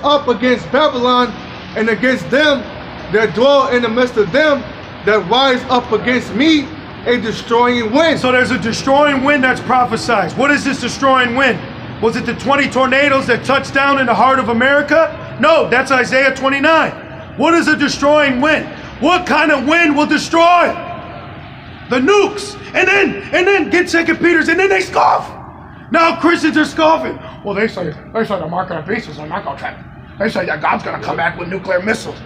up against Babylon and against them that dwell in the midst of them that rise up against me, a destroying wind. So there's a destroying wind that's prophesied. What is this destroying wind? Was it the 20 tornadoes that touched down in the heart of America? No, that's Isaiah 29. What is a destroying wind? What kind of wind will destroy? The nukes. And then get 2 Peter's, and then they scoff. Now Christians are scoffing. Well, they say the mark of the beast is on not going to track. They say that God's going to come back with nuclear missiles.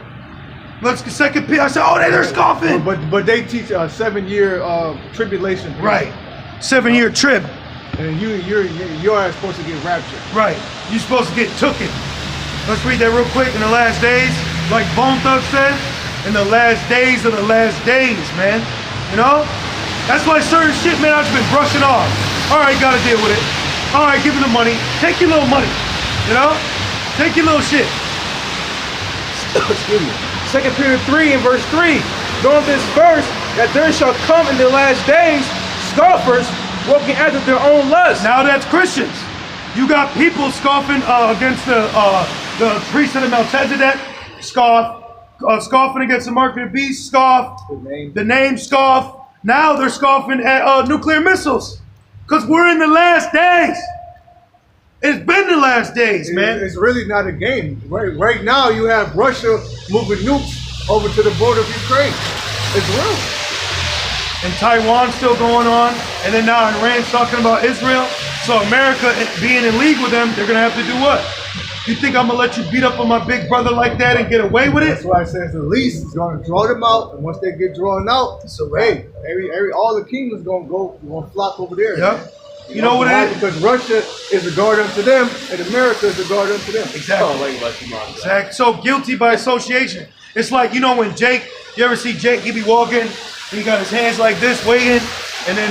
Let's get 2 Peter. I said, oh, they're scoffing. But they teach a 7-year tribulation. Right. 7-year trib. And you are supposed to get raptured. Right. You're supposed to get tooken. Let's read that real quick. In the last days, like Bone Thug said, in the last days of the last days, man. You know? That's why certain shit, man, I've just been brushing off. All right, gotta deal with it. All right, give him the money. Take your little money. You know? Take your little shit. Excuse me. 2 Peter 3 and verse 3. Knowing this verse, that there shall come in the last days scoffers walking after their own lust. Now that's Christians. You got people scoffing against the priesthood of Melchizedek, scoffing against the mark of the beast, scoff. The name scoff. Now they're scoffing at nuclear missiles. Because we're in the last days. It's been the last days, man. It's really not a game. Right now, you have Russia moving nukes over to the border of Ukraine. It's real. And Taiwan's still going on. And then now Iran's talking about Israel. So America being in league with them, they're going to have to do what? You think I'm going to let you beat up on my big brother like that and get away with it? That's why I said the least is going to draw them out. And once they get drawn out, so hey, all the kingdoms going to flock over there. Yep. You know what it is? Because Russia is a guard unto them, and America is a guard unto them. Exactly. Exactly. So guilty by association. It's like, you know, when Jake, you ever see Jake, he be walking, he got his hands like this, waiting, and then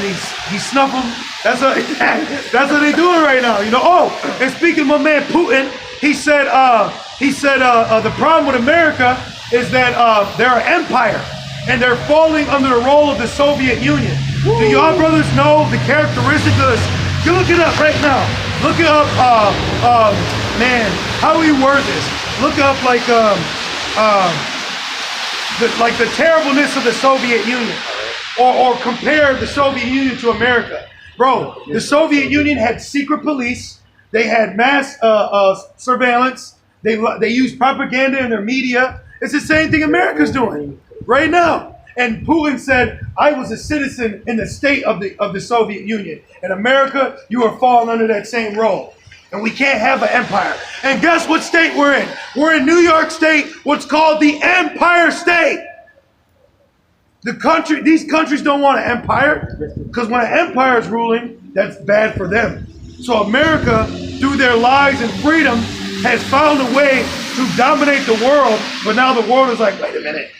he snuff them. That's what they doing right now. You know. Oh, and speaking of my man Putin, he said the problem with America is that they're an empire, and they're falling under the role of the Soviet Union. Woo. Do y'all brothers know the characteristics of this? You look it up right now. Look it up, man, how do we word this? Look up like the terribleness of the Soviet Union. Or compare the Soviet Union to America. Bro, the Soviet Union had secret police. They had mass surveillance. They used propaganda in their media. It's the same thing America's doing right now. And Putin said, I was a citizen in the state of the Soviet Union. In America, you are falling under that same role. And we can't have an empire. And guess what state we're in? We're in New York State, what's called the Empire State. These countries don't want an empire, because when an empire is ruling, that's bad for them. So America, through their lies and freedom, has found a way to dominate the world. But now the world is like, wait a minute.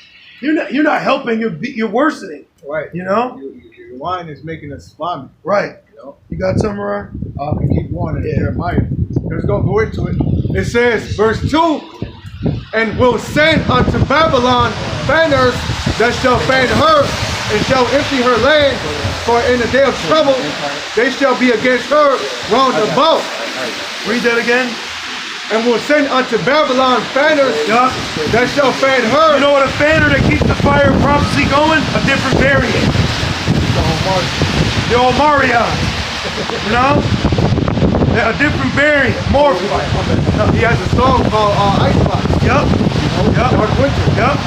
You're not helping. You're worsening. Right. You know. Your wine is making us vomit. Right. You know. You got something, Ryan? I can keep going in Jeremiah. Let's go into it. It says, verse 2, and will send unto Babylon fanners that shall fan her and shall empty her land. For in the day of trouble they shall be against her round about. Read that again. And will send unto Babylon fanners that shall fan her. You know what a fanner that keeps the fire of prophecy going? A different variant. The Omarion. You know? A different variant. More fire. He has a song called Icebox. Yep. Dark Winter. Yep.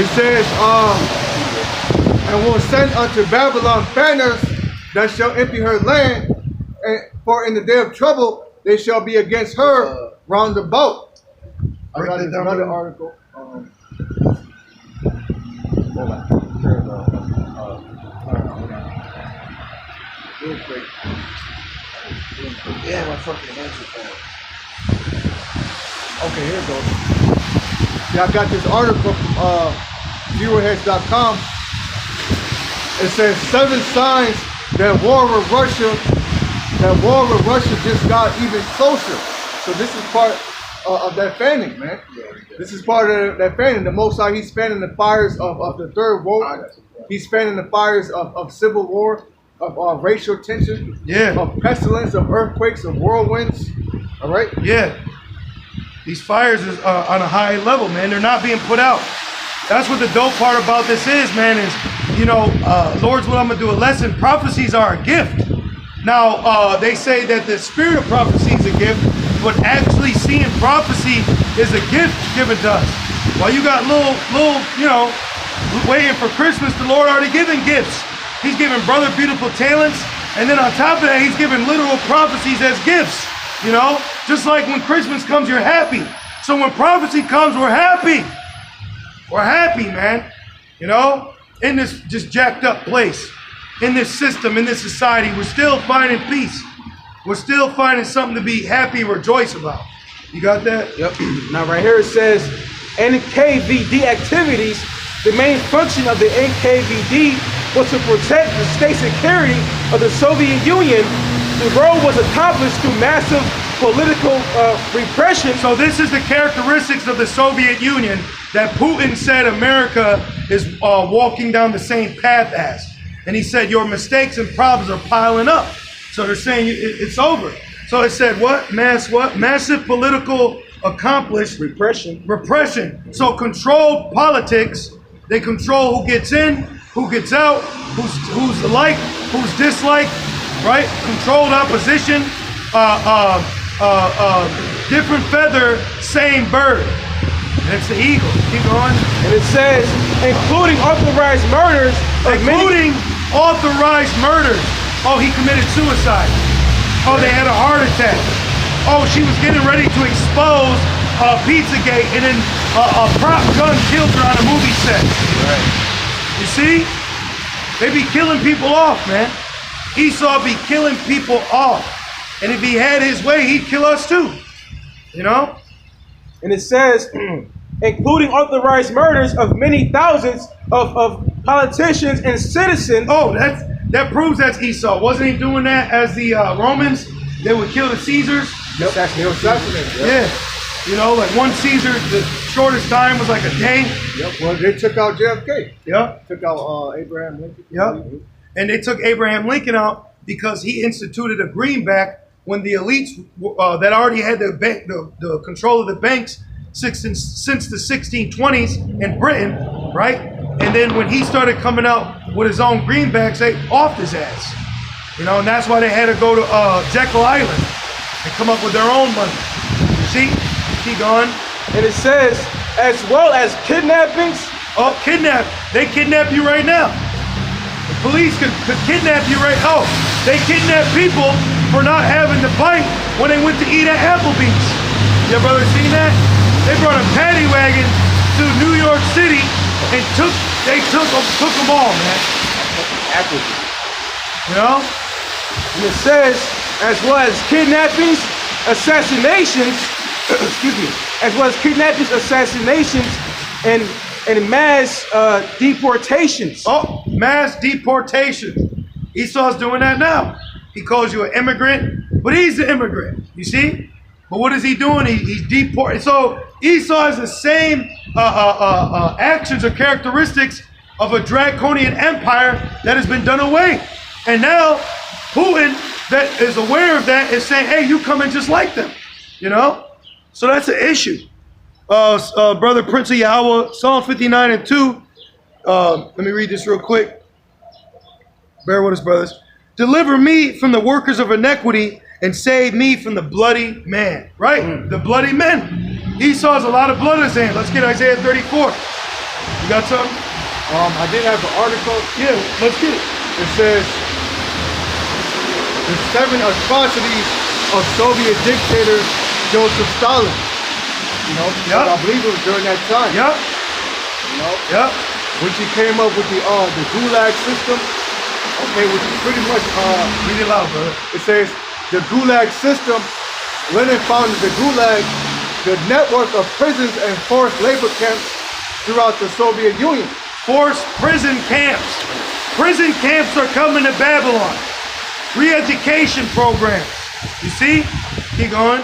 It says, and will send unto Babylon fanners that shall empty her land, and for in the day of trouble they shall be against her round about. I got another article. Real quick. Yeah, my fucking hands are bad. Okay, here it goes. Yeah, I got this article from zeroheads.com. It says 7 signs that war with Russia just got even closer. So this is part of that fanning, man. This is part of that fanning. The Most High, he's fanning the fires of the Third World. He's fanning the fires of civil war. of racial tension, Yeah. of pestilence, of earthquakes, of whirlwinds. All right? Yeah. These fires is on a high level, man. They're not being put out. That's what the dope part about this is, man, is, you know, Lord's will, I'm going to do a lesson. Prophecies are a gift. Now, they say that the spirit of prophecy is a gift, but actually seeing prophecy is a gift given to us. While you got little, you know, waiting for Christmas, the Lord already giving gifts. He's giving brother beautiful talents, and then on top of that, he's giving literal prophecies as gifts. You know, just like when Christmas comes, you're happy. So when prophecy comes, we're happy. We're happy, man. You know, in this just jacked up place, in this system, in this society, we're still finding peace. We're still finding something to be happy, rejoice about. You got that? Yep. Now right here it says NKVD activities. The main function of the NKVD was to protect the state security of the Soviet Union. The role was accomplished through massive political repression. So this is the characteristics of the Soviet Union that Putin said America is walking down the same path as. And he said your mistakes and problems are piling up. So they're saying it's over. So it said what? Massive political accomplished repression. So controlled politics. They control who gets in, who gets out, who's liked, who's disliked, right? Controlled opposition, different feather, same bird. And it's the eagle. Keep going. And it says, including authorized murders. Authorized murders. Oh, he committed suicide. Oh, they had a heart attack. Oh, she was getting ready to expose Pizzagate, and then a prop gun killed her on a movie set. Right. You see? They be killing people off, man. Esau be killing people off. And if he had his way, he'd kill us too. You know? And it says, including authorized murders of many thousands of politicians and citizens. Oh, that proves that's Esau. Wasn't he doing that as the Romans? They would kill the Caesars. Yep. Assassinated. Yeah. You know, like one Caesar, the shortest time was like a day. Yep. Well, they took out JFK. Yep. Took out Abraham Lincoln. Yep. And they took Abraham Lincoln out because he instituted a greenback when the elites that already had the control of the banks since the 1620s in Britain, right? And then when he started coming out with his own greenbacks, they offed his ass. You know, and that's why they had to go to Jekyll Island and come up with their own money. You see? Keep going. And it says, as well as kidnappings. Oh, kidnap. They kidnap you right now. The police could kidnap you right now. Oh, they kidnap people for not having to bite when they went to eat at Applebee's. Your brother seen that? They brought a paddy wagon to New York City and took them all, man. Applebee's. You know? And it says, as well as kidnappings, assassinations, excuse me, as well as kidnappings, assassinations, and mass deportations. Oh, mass deportation. Esau's doing that now. He calls you an immigrant, but he's the immigrant, you see? But what is he doing? He's deporting. So Esau has the same actions or characteristics of a draconian empire that has been done away. And now Putin, that is aware of that, is saying, hey, you come in just like them, you know? So that's an issue. Brother Prince of Yahweh, Psalm 59 and 2. Let me read this real quick. Bear with us, brothers. Deliver me from the workers of iniquity and save me from the bloody man. Right? The bloody men. Esau has a lot of blood in his hand. Let's get Isaiah 34. You got something? I did have an article. Yeah, let's get it. It says, the 7 atrocities of Soviet dictator Joseph Stalin. You know, yep. I believe it was during that time. Yep. You know, yep. When she came up with the Gulag system, okay, which is pretty much read it loud, brother. It says the Gulag system. Lenin founded the Gulag, the network of prisons and forced labor camps throughout the Soviet Union. Forced prison camps. Prison camps are coming to Babylon. Re-education programs. You see? Keep going.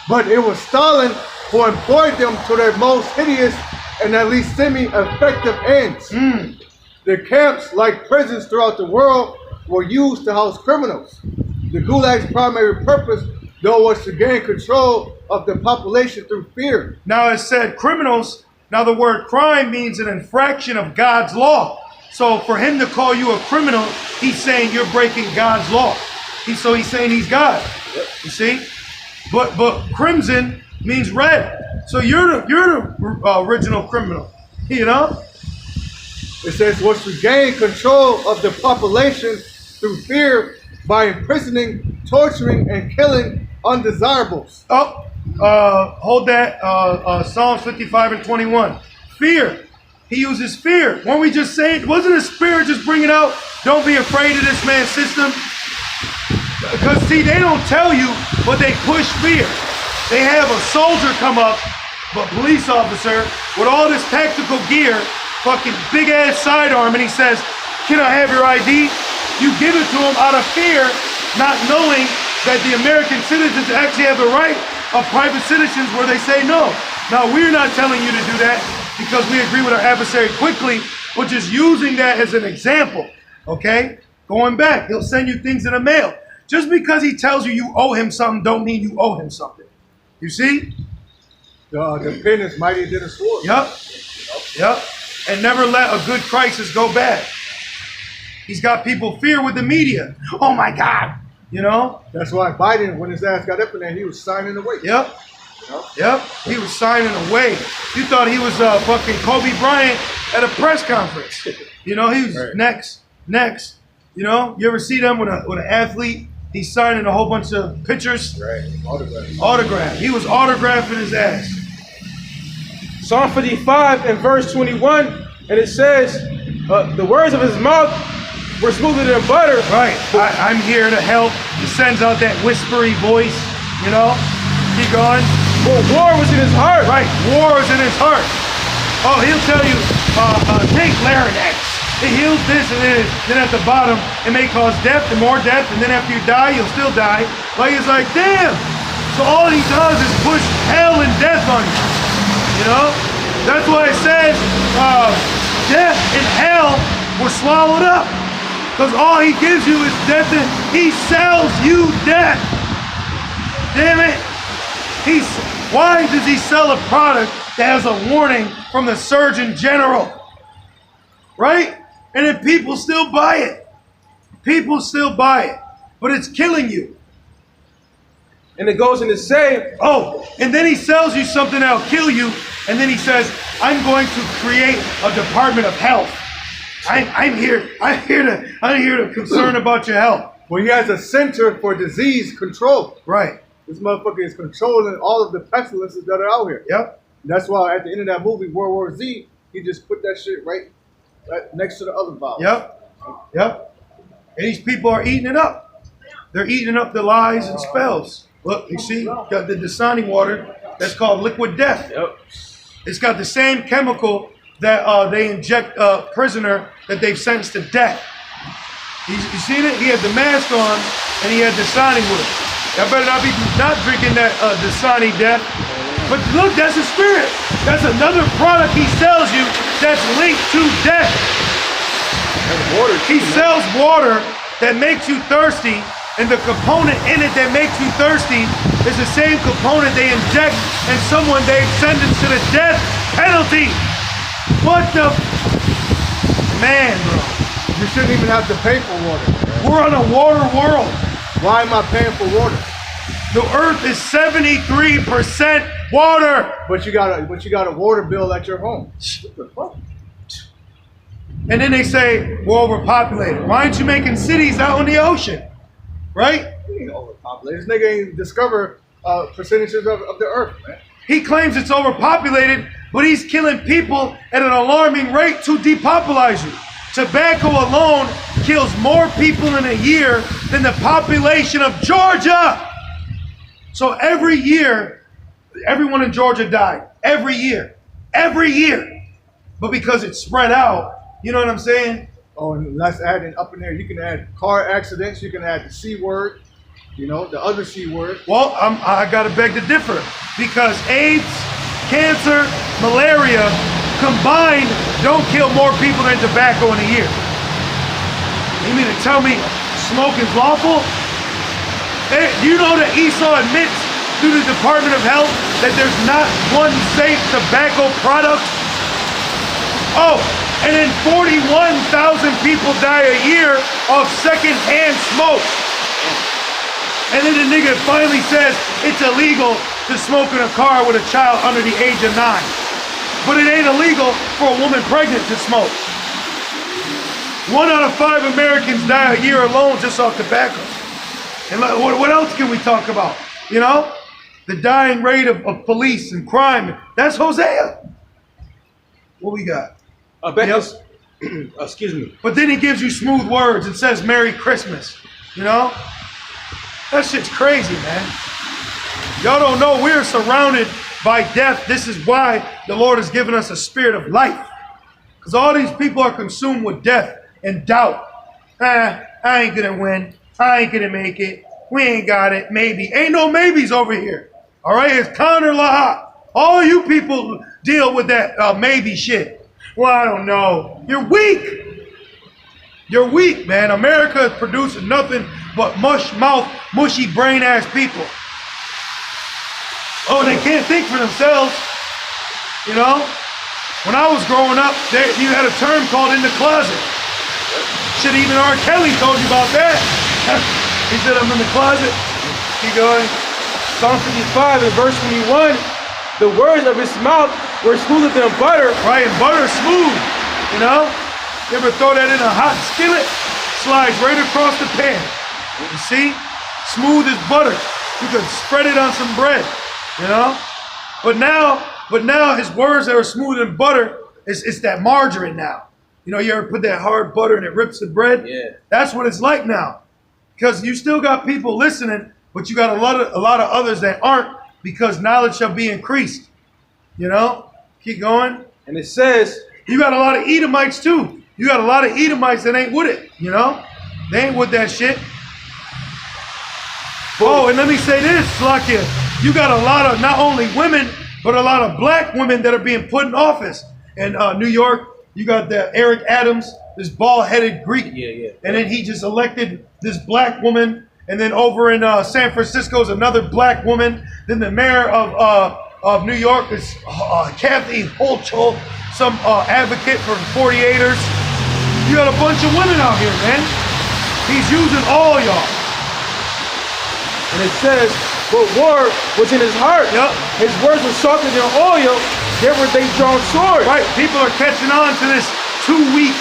But it was Stalin who employed them to their most hideous and at least semi-effective ends. The camps, like prisons throughout the world, were used to house criminals. The Gulag's primary purpose, though, was to gain control of the population through fear. Now it said criminals. Now the word crime means an infraction of God's law. So for him to call you a criminal, he's saying you're breaking God's law. So he's saying he's God. You see? But crimson means red. So you're the original criminal. You know? It says was to gain control of the population through fear by imprisoning, torturing, and killing undesirables. Oh, hold that. Psalms 55 and 21. Fear. He uses fear. Weren't we just saying, wasn't the Spirit just bringing out, don't be afraid of this man's system? Because see, they don't tell you, but they push fear. They have a soldier come up, a police officer, with all this tactical gear, fucking big ass sidearm, and he says, can I have your ID? You give it to him out of fear, not knowing that the American citizens actually have the right of private citizens where they say no. Now, we're not telling you to do that because we agree with our adversary quickly, we're just using that as an example, okay? Going back, he'll send you things in the mail. Just because he tells you you owe him something don't mean you owe him something. You see? The pen is mightier than a sword. Yep. And never let a good crisis go bad. He's got people fear with the media. Oh my God. You know? That's why Biden, when his ass got up in there, he was signing away. Yep. You know? Yep. He was signing away. You thought he was fucking Kobe Bryant at a press conference. You know, he was right. Next. You know, you ever see them with an athlete? He's signing a whole bunch of pictures. Right. Autograph. He was autographing his ass. Psalm 55 and verse 21, and it says, the words of his mouth were smoother than butter. Right. I'm here to help. He sends out that whispery voice, you know. Keep going. But war was in his heart. Right. War is in his heart. Oh, he'll tell you, take Larinax. It heals this, and then at the bottom, it may cause death and more death, and then after you die, you'll still die. Like, it's like, damn. So all he does is push hell and death on you. You know? That's why it says death and hell were swallowed up. Because all he gives you is death. He sells you death. Damn it. Why does he sell a product that has a warning from the Surgeon General? Right? And then people still buy it. People still buy it. But it's killing you. And it goes in to say, oh, and then he sells you something that'll kill you. And then he says, I'm going to create a Department of Health. I'm here to concern about your health. Well, he has a Center for Disease Control. Right. This motherfucker is controlling all of the pestilences that are out here. Yep. That's why at the end of that movie, World War Z, he just put that shit right next to the other vials. Yep. And these people are eating it up. They're eating up the lies and spells. Look, you see, got the Dasani water. That's called liquid death. Yep. It's got the same chemical that they inject a prisoner that they've sentenced to death. You seen it? He had the mask on and he had Dasani with it. Y'all better not be drinking that Dasani death. But look, that's a spirit. That's another product he sells you that's linked to death. water. He sells water that makes you thirsty, and the component in it that makes you thirsty is the same component they inject in someone they've sentenced to the death penalty. What the man, bro? You shouldn't even have to pay for water. We're on a water world. Why am I paying for water? The earth is 73% water. But you got a water bill at your home. What the fuck? And then they say we're overpopulated. Why aren't you making cities out on the ocean? Right? He ain't overpopulated. This nigga ain't discover percentages of the earth, man. He claims it's overpopulated, but he's killing people at an alarming rate to depopulate you. Tobacco alone kills more people in a year than the population of Georgia. So every year, everyone in Georgia died. Every year. Every year. But because it's spread out, you know what I'm saying? Oh, and let's add in up in there. You can add car accidents. You can add the C word. You know, the other C word. Well, I got to beg to differ. Because AIDS, cancer, malaria combined don't kill more people than tobacco in a year. You mean to tell me smoking's lawful? You know that Esau admits through the Department of Health that there's not one safe tobacco product? Oh, and then 41,000 people die a year of secondhand smoke. And then the nigga finally says it's illegal to smoke in a car with a child under the age of 9. But it ain't illegal for a woman pregnant to smoke. 1 out of 5 Americans die a year alone just off tobacco. And what else can we talk about? You know? The dying rate of police and crime. That's Hosea. What we got? Yes. Excuse me. But then he gives you smooth words and says Merry Christmas. You know? That shit's crazy, man. Y'all don't know we're surrounded by death. This is why the Lord has given us a spirit of life. Because all these people are consumed with death and doubt. I ain't gonna win. I ain't gonna make it. We ain't got it. Maybe. Ain't no maybes over here. All right? It's counter law. All you people deal with that maybe shit. Well, I don't know. You're weak. You're weak, man. America is producing nothing but mush-mouth, mushy brain-ass people. Oh, they can't think for themselves. You know? When I was growing up, you had a term called in the closet. Shit, even R. Kelly told you about that. He said, I'm in the closet. Keep going. Psalm 55 and verse 21, the words of his mouth were smoother than butter. Right, and butter is smooth, you know? You ever throw that in a hot skillet? Slides right across the pan. You see? Smooth as butter. You could spread it on some bread, you know? But now his words that are smooth than butter, it's that margarine now. You know, you ever put that hard butter and it rips the bread? Yeah. That's what it's like now. Because you still got people listening, but you got a lot of others that aren't, because knowledge shall be increased. You know? Keep going. And it says, you got a lot of Edomites too. You got a lot of Edomites that ain't with it, you know? They ain't with that shit. Oh, and let me say this, Slakia. You got a lot of not only women, but a lot of black women that are being put in office. In New York, you got that Eric Adams, this bald-headed Greek. Yeah. And then he just elected this black woman. And then over in San Francisco is another black woman. Then the mayor of New York is Kathy Hochul, some advocate for 48ers. You got a bunch of women out here, man. He's using all y'all. and it says, but war was in his heart. Yep. His words were softer than oil. There were they drawn swords. Right. People are catching on to this too weak.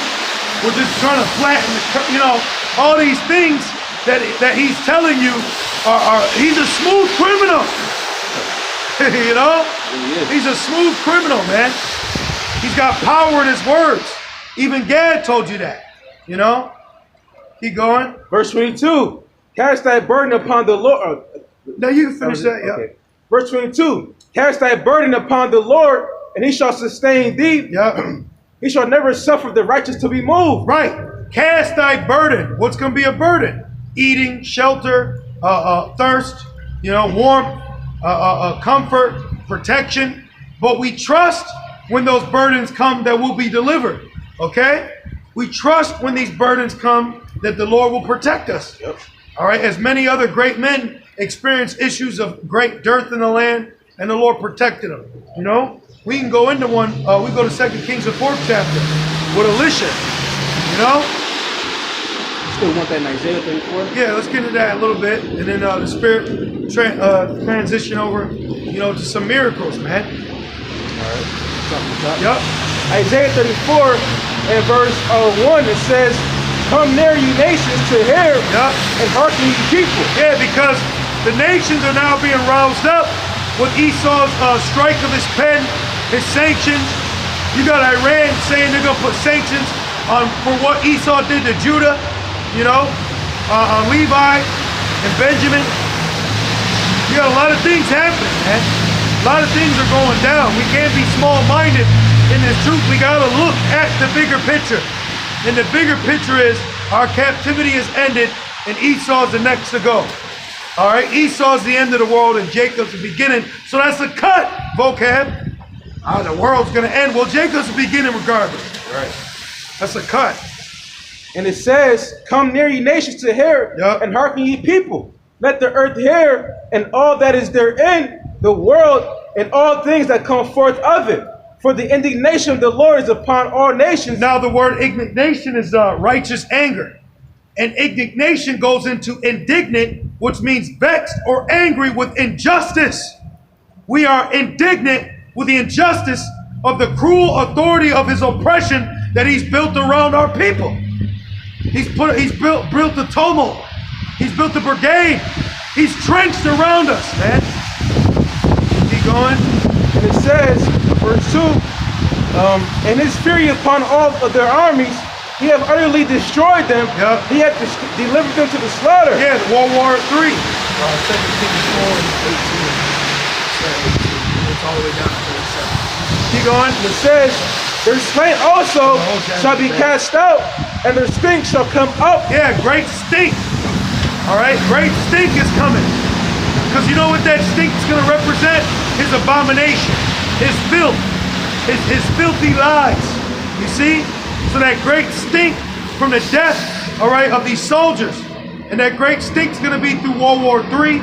We're just trying to flatten the, all these things that he's telling you are he's a smooth criminal. He's a smooth criminal, man. He's got power in his words. Even Gad told you that. Keep going. Verse 22. Cast thy burden upon the Lord. Now you can finish that. Yeah. Okay. Verse 22. Cast thy burden upon the Lord, and he shall sustain thee. Yeah. He shall never suffer the righteous to be moved. Right. Cast thy burden. What's going to be a burden? Eating, shelter, thirst, warmth, comfort, protection. But we trust when those burdens come that we'll be delivered. Okay? We trust when these burdens come that the Lord will protect us. Yep. All right? As many other great men experienced issues of great dearth in the land, and the Lord protected them. We can go into one. We go to 2 Kings, the 4th chapter with Elisha. Still want that in Isaiah 34? Yeah, let's get into that a little bit, and then the Spirit transition over, to some miracles, man. All right. Yep. Isaiah 34 and verse 1, it says, "Come near, you nations, to hear, Yep. and hearken, you people." Yeah, because the nations are now being roused up with Esau's strike of his pen, his sanctions. You got Iran saying they're going to put sanctions on for what Esau did to Judah, on Levi and Benjamin. You got a lot of things happening, man. A lot of things are going down. We can't be small-minded in this truth. We got to look at the bigger picture. And the bigger picture is our captivity is ended and Esau's the next to go. All right, Esau's the end of the world and Jacob's the beginning. So that's a cut, vocab. The world's going to end. Well, Jacob's the beginning regardless. Right. That's a cut. And it says, come near ye nations to hear, Yep. and hearken ye people. Let the earth hear, and all that is therein, the world, and all things that come forth of it. For the indignation of the Lord is upon all nations. Now the word indignation is righteous anger. And indignation goes into indignant, which means vexed or angry with injustice. We are indignant with the injustice of the cruel authority of his oppression that he's built around our people. He's built the tumult. He's built the brigade. He's trenched around us, man. Keep going. And it says, verse 2, and his fury upon all of their armies, he have utterly destroyed them. Yep. He hath delivered them to the slaughter. Yeah, World War III. 2 Kings 4 and 18. It's all the way down to 37. Keep going. And it says, their slain also shall be cast out, and their stink shall come up. Yeah, great stink. All right, great stink is coming. Because you know what that stink is going to represent? His abomination, his filth, his filthy lies. You see? So that great stink from the death, all right, of these soldiers. And that great stink is going to be through World War III,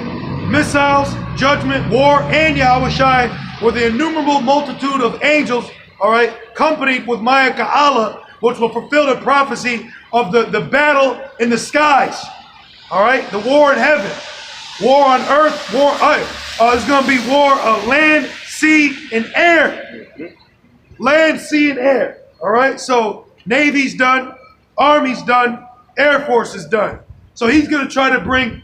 missiles, judgment, war, and Yahushai, with the innumerable multitude of angels, all right, accompanied with Maya Ka'ala, which will fulfill the prophecy of the battle in the skies. All right, the war in heaven, war on earth, war. It's going to be war of land, sea, and air. Land, sea, and air. All right, so Navy's done, Army's done, Air Force is done. So he's going to try to bring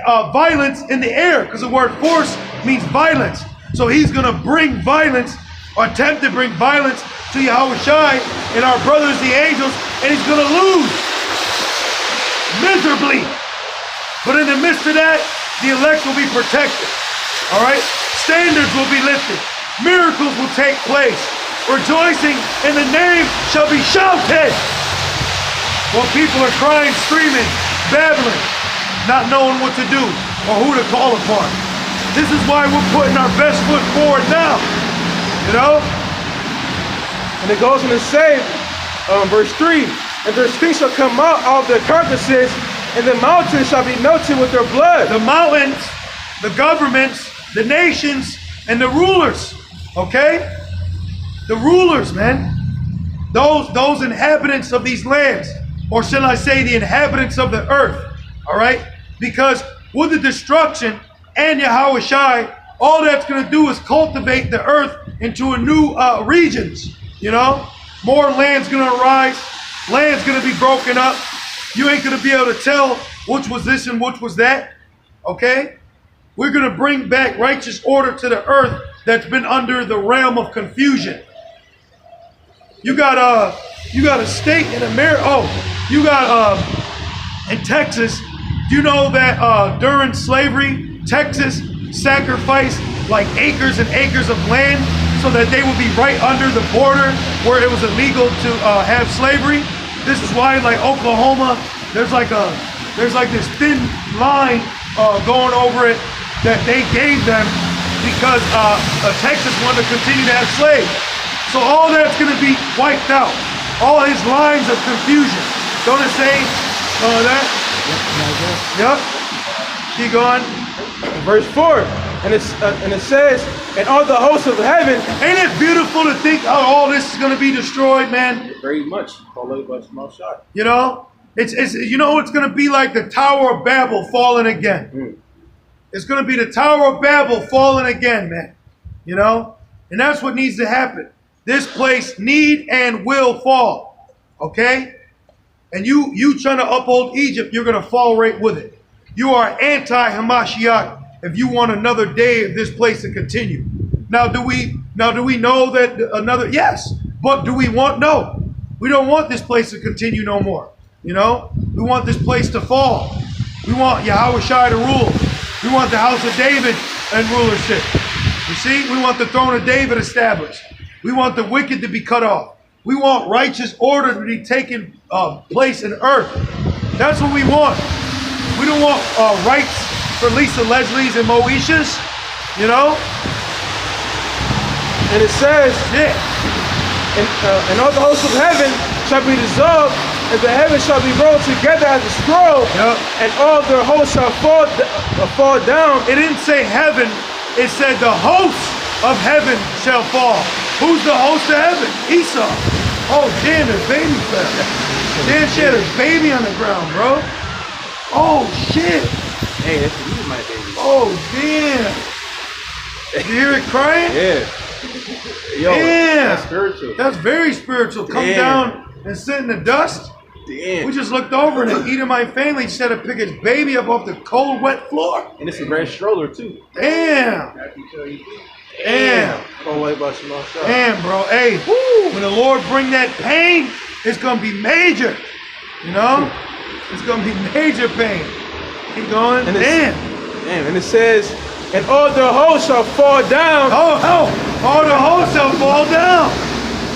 violence in the air, because the word force means violence. So he's going to bring violence, or attempt to bring violence to Yahushai and our brothers, the angels, and he's going to lose miserably. But in the midst of that, the elect will be protected. All right? Standards will be lifted. Miracles will take place. Rejoicing in the name shall be shouted. While people are crying, screaming, babbling, not knowing what to do or who to call upon. This is why we're putting our best foot forward now. You know? And it goes on to say, verse 3, and their stink shall come out of their carcasses, and the mountains shall be melted with their blood. The mountains, the governments, the nations, and the rulers. Okay? The rulers, man. Those inhabitants of these lands, or shall I say the inhabitants of the earth. All right? Because with the destruction and Yahushai, all that's going to do is cultivate the earth into a new regions. You know? More land's going to arise. Land's going to be broken up. You ain't going to be able to tell which was this and which was that. Okay? We're going to bring back righteous order to the earth that's been under the realm of confusion. You got a state in America. Oh, you got in Texas. Do you know that during slavery, Texas sacrificed like acres and acres of land so that they would be right under the border where it was illegal to have slavery? This is why, like Oklahoma, there's like this thin line going over it that they gave them because Texas wanted to continue to have slaves. So all that's going to be wiped out. All his lines of confusion. Don't it say that? Yep. Keep going. Verse 4, and it says, and all the hosts of heaven. Ain't it beautiful to think how all this is going to be destroyed, man? Very much. You know, it's you know it's going to be like the Tower of Babel falling again. It's going to be the Tower of Babel falling again, man. You know, and that's what needs to happen. This place need and will fall. Okay? And you trying to uphold Egypt, you're going to fall right with it. You are anti-Hamashiach if you want another day of this place to continue. Now do we know that another? Yes. But do we want? No. We don't want this place to continue no more. You know? We want this place to fall. We want Yahushai to rule. We want the house of David and rulership. You see? We want the throne of David established. We want the wicked to be cut off. We want righteous order to be taken place in earth. That's what we want. We don't want rights for Lisa Leslie's and Moesha's, you know? And it says, Yeah. and all the hosts of heaven shall be dissolved, and the heavens shall be rolled together as a scroll, Yep. and all their hosts shall fall down. It didn't say heaven. It said the hosts of heaven shall fall. Who's the host of heaven? Esau. Oh, damn, his baby fell. Damn, she had a baby on the ground, bro. Oh, shit. Hey, that's you, my baby. Oh, damn. You hear it crying? Yeah. Yo, Damn. that's spiritual. That's very spiritual. Come Damn. down and sit in the dust. Damn. We just looked over and the Edomite family just had to pick his baby up off the cold, wet floor. And it's a red stroller too. Damn. Damn. Cold white bus, you know, shut up. Damn, bro. Hey, when the Lord bring that pain, it's gonna be major. You know? It's gonna be major pain. Keep going. And Damn. Damn, and it says, and all their hosts shall fall down. Oh, all the hosts shall fall down.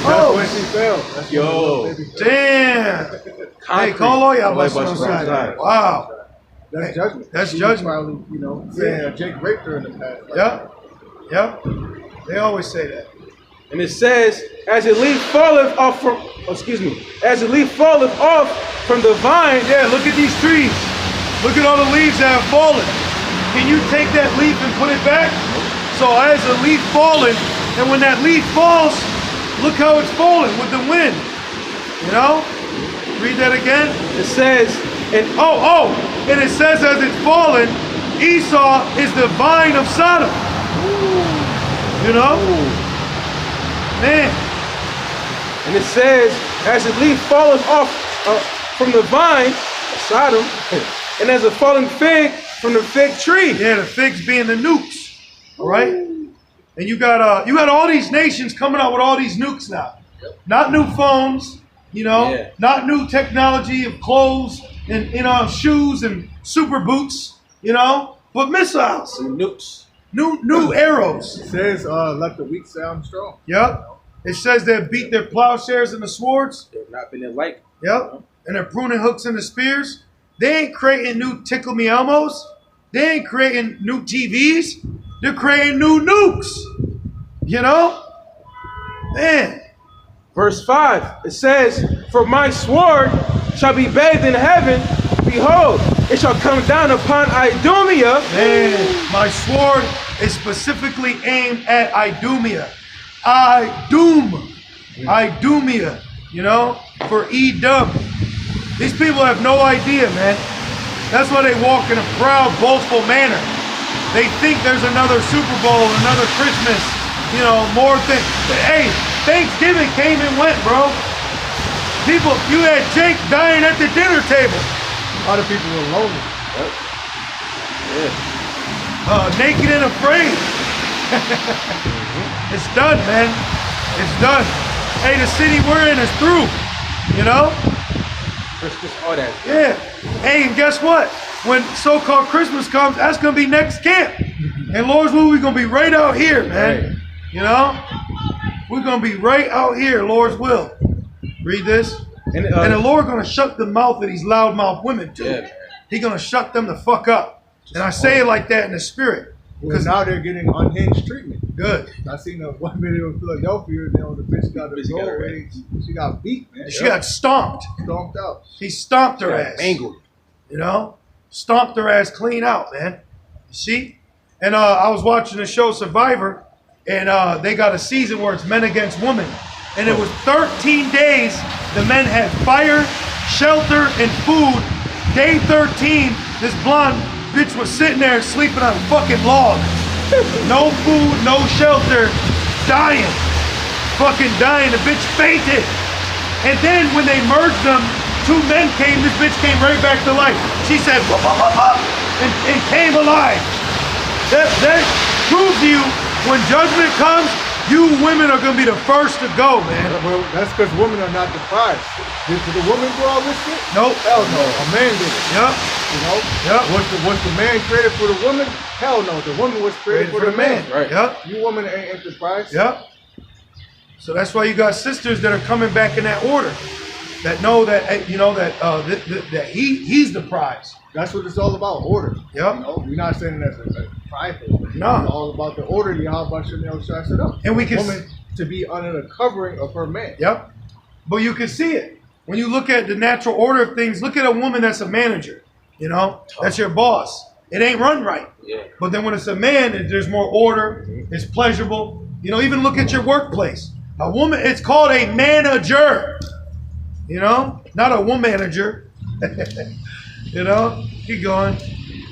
That's when she fell. That's Yo. when the baby fell. Damn. Hey, call all y'all White blessings bus on on side. side. Wow. That's judgment. That's She judgment. Probably, you know, saying Jake raped her in the past. Yep. Yep. They always say that. And it says, as a leaf falleth off from, as a leaf falleth off from the vine. Yeah, look at these trees. Look at all the leaves that have fallen. Can you take that leaf and put it back? So as a leaf fallen, and when that leaf falls, look how it's falling with the wind. You know? Read that again. It says, and And it says as it's fallen, Esau is the vine of Sodom. You know? Man. and it says, as a leaf falleth off from the vine, Sodom, and as a falling fig from the fig tree. Yeah, the figs being the nukes. All right? And you got all these nations coming out with all these nukes now. Not new phones, you know, Yeah. not new technology of clothes and shoes and super boots, you know, but missiles, Nukes. new arrows. It says, let the weak sound strong. Yep. It says they beat their plowshares and the swords. They've not been in like. Yep. And they're pruning hooks and the spears. They ain't creating new Tickle Me Elmos. They ain't creating new TVs. They're creating new nukes. You know? Man. Verse 5, it says, for my sword shall be bathed in heaven. Behold, it shall come down upon Idumea. Man, my sword is specifically aimed at Idumea. Idumea, you know, for E-dub. These people have no idea, man. That's why they walk in a proud, boastful manner. They think there's another Super Bowl, another Christmas, you know, more things. Hey, Thanksgiving came and went, bro. People, you had Jake dying at the dinner table. A lot of people were lonely. Naked and afraid. It's done, man. It's done. Hey, the city we're in is through. You know? Christmas, all that. Yeah. Hey, and guess what? When so-called Christmas comes, that's gonna be next camp. And Lord's will, we're gonna be right out here, man. Right. You know? We're gonna be right out here, Lord's will. Read this. And, And the Lord gonna shut the mouth of these loudmouth women too. Yeah. He gonna shut them the fuck up. And I say it like that in the spirit. Because now they're getting unhinged treatment. Good. I seen one video in Philadelphia, you know, the bitch got the Bitch got her doorway. She got beat, man. She got stomped. stomped out. He stomped her ass. Angry. You know? Stomped her ass clean out, man. You see? And I was watching the show Survivor, and they got a season where it's men against women. And it was 13 days the men had fire, shelter, and food. Day 13, this blonde bitch was sitting there sleeping on a fucking log. No food, no shelter, dying. Fucking dying. The bitch fainted. And then when they merged them, two men came, this bitch came right back to life. She said, "Whoop, whoop, whoop, whoop," and came alive. That proves to you, when judgment comes, you women are gonna be the first to go, man. Well, that's because women are not the prize. Did the woman do all this shit? Nope. Hell no. A man did it. Yep. You know? Yep. Was the man created for the woman? Hell no. The woman was created for the man. Right. Yep. You woman ain't the prize. Yep. So that's why you got sisters that are coming back in that order, that know that that he's the prize. That's what it's all about, order. Yep. You know? We're not saying that's a prideful. No. It's all about the order Yahweh set up. And we can woman to be under the covering of her man. Yep. But you can see it. When you look at the natural order of things, look at a woman that's a manager. You know, that's your boss. It ain't run right. Yeah. But then when it's a man, there's more order. It's pleasurable. You know, even look at your workplace. A woman, it's called a manager. You know, not a woman-manager. You know, keep going.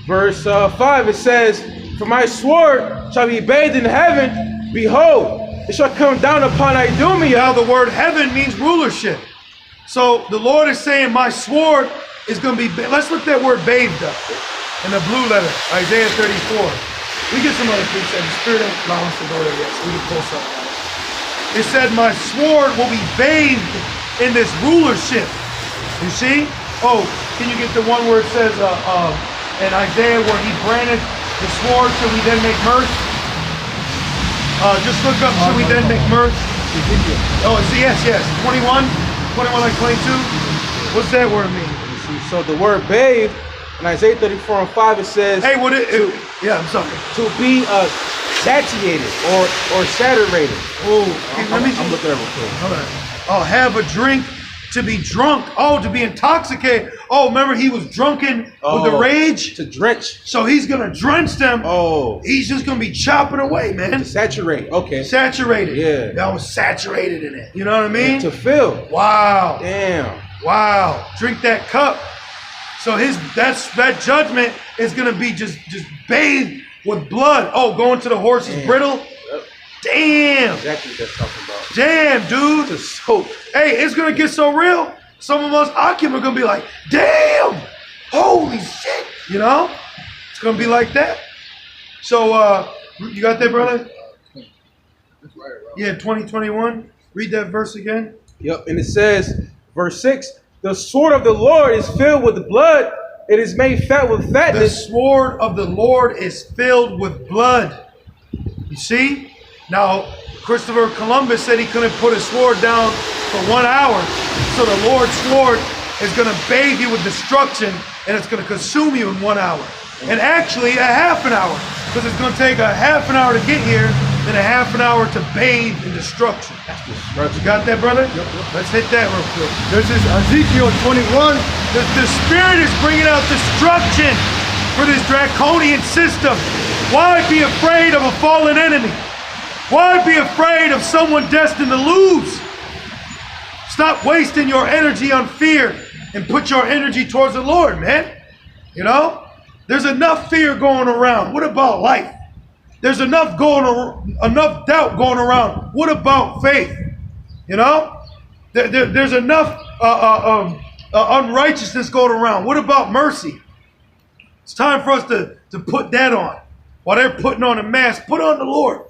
Verse 5, it says, "For my sword shall be bathed in heaven. Behold, it shall come down upon Idumea." Now the word heaven means rulership. So the Lord is saying my sword is going to be, let's look that word bathed up in the blue letter, Isaiah 34. We get some other things that the Spirit don't allow us to go there yet, so we can pull something out. It said my sword will be bathed in this rulership. You see? Oh, can you get the one where it says in Isaiah where he branded the sword, should we then make mirth? Just look up, should we then make mirth? Oh, see, yes. 21 like 22. What's that word mean? So the word bathed in Isaiah 34 and 5, it says, Hey, yeah, I'm sorry. to be satiated or saturated. Oh, let me I'm looking at it real quick. all right. Oh, have a drink, to be drunk. Oh, to be intoxicated. Oh, remember he was drunken with the rage? To drench. So he's going to drench them. Oh. He's just going to be chopping away, man. To saturate. Okay. Saturated. Yeah. I was saturated in it. You know what I mean? To fill. Wow. Damn. Wow. Drink that cup. So that judgment is going to be just bathed with blood. Oh, going to the horse's brittle. Yep. Damn. Exactly what that's talking about. Damn, dude. To soak. Hey, it's going to get so real. Some of us Akim are going to be like, damn. Holy shit. You know? It's going to be like that. So, you got that, brother? That's right, bro. Yeah, 2021. Read that verse again. Yep. And it says, verse 6, the sword of the Lord is filled with blood. It is made fat with The fatness. sword of the Lord is filled with blood. You see? Now, Christopher Columbus said he couldn't put his sword down for 1 hour. So the Lord's sword is going to bathe you with destruction, and it's going to consume you in 1 hour. And actually, a half an hour. Because it's going to take a half an hour to get here, then a half an hour to bathe in destruction. You got that, brother? Yep. Let's hit that real quick. This is Ezekiel 21. The Spirit is bringing out destruction for this draconian system. Why be afraid of a fallen enemy? Why be afraid of someone destined to lose? Stop wasting your energy on fear and put your energy towards the Lord, man. You know? There's enough fear going around. What about life? There's enough doubt going around. What about faith? You know? There's enough unrighteousness going around. What about mercy? It's time for us to put that on. While they're putting on a mask, put on the Lord.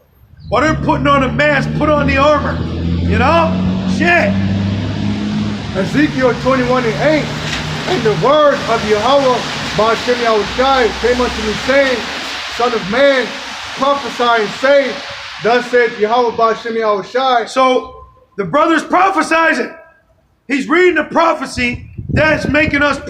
While they're putting on a mask, put on the armor. You know? Shit. Ezekiel 21 and 8. And the word of Yahweh by Shem Yahushai came unto me, saying, Son of man, prophesy and say, Thus said Yahweh by Shem Yahushai. So the brother's prophesizing. He's reading the prophecy that's making us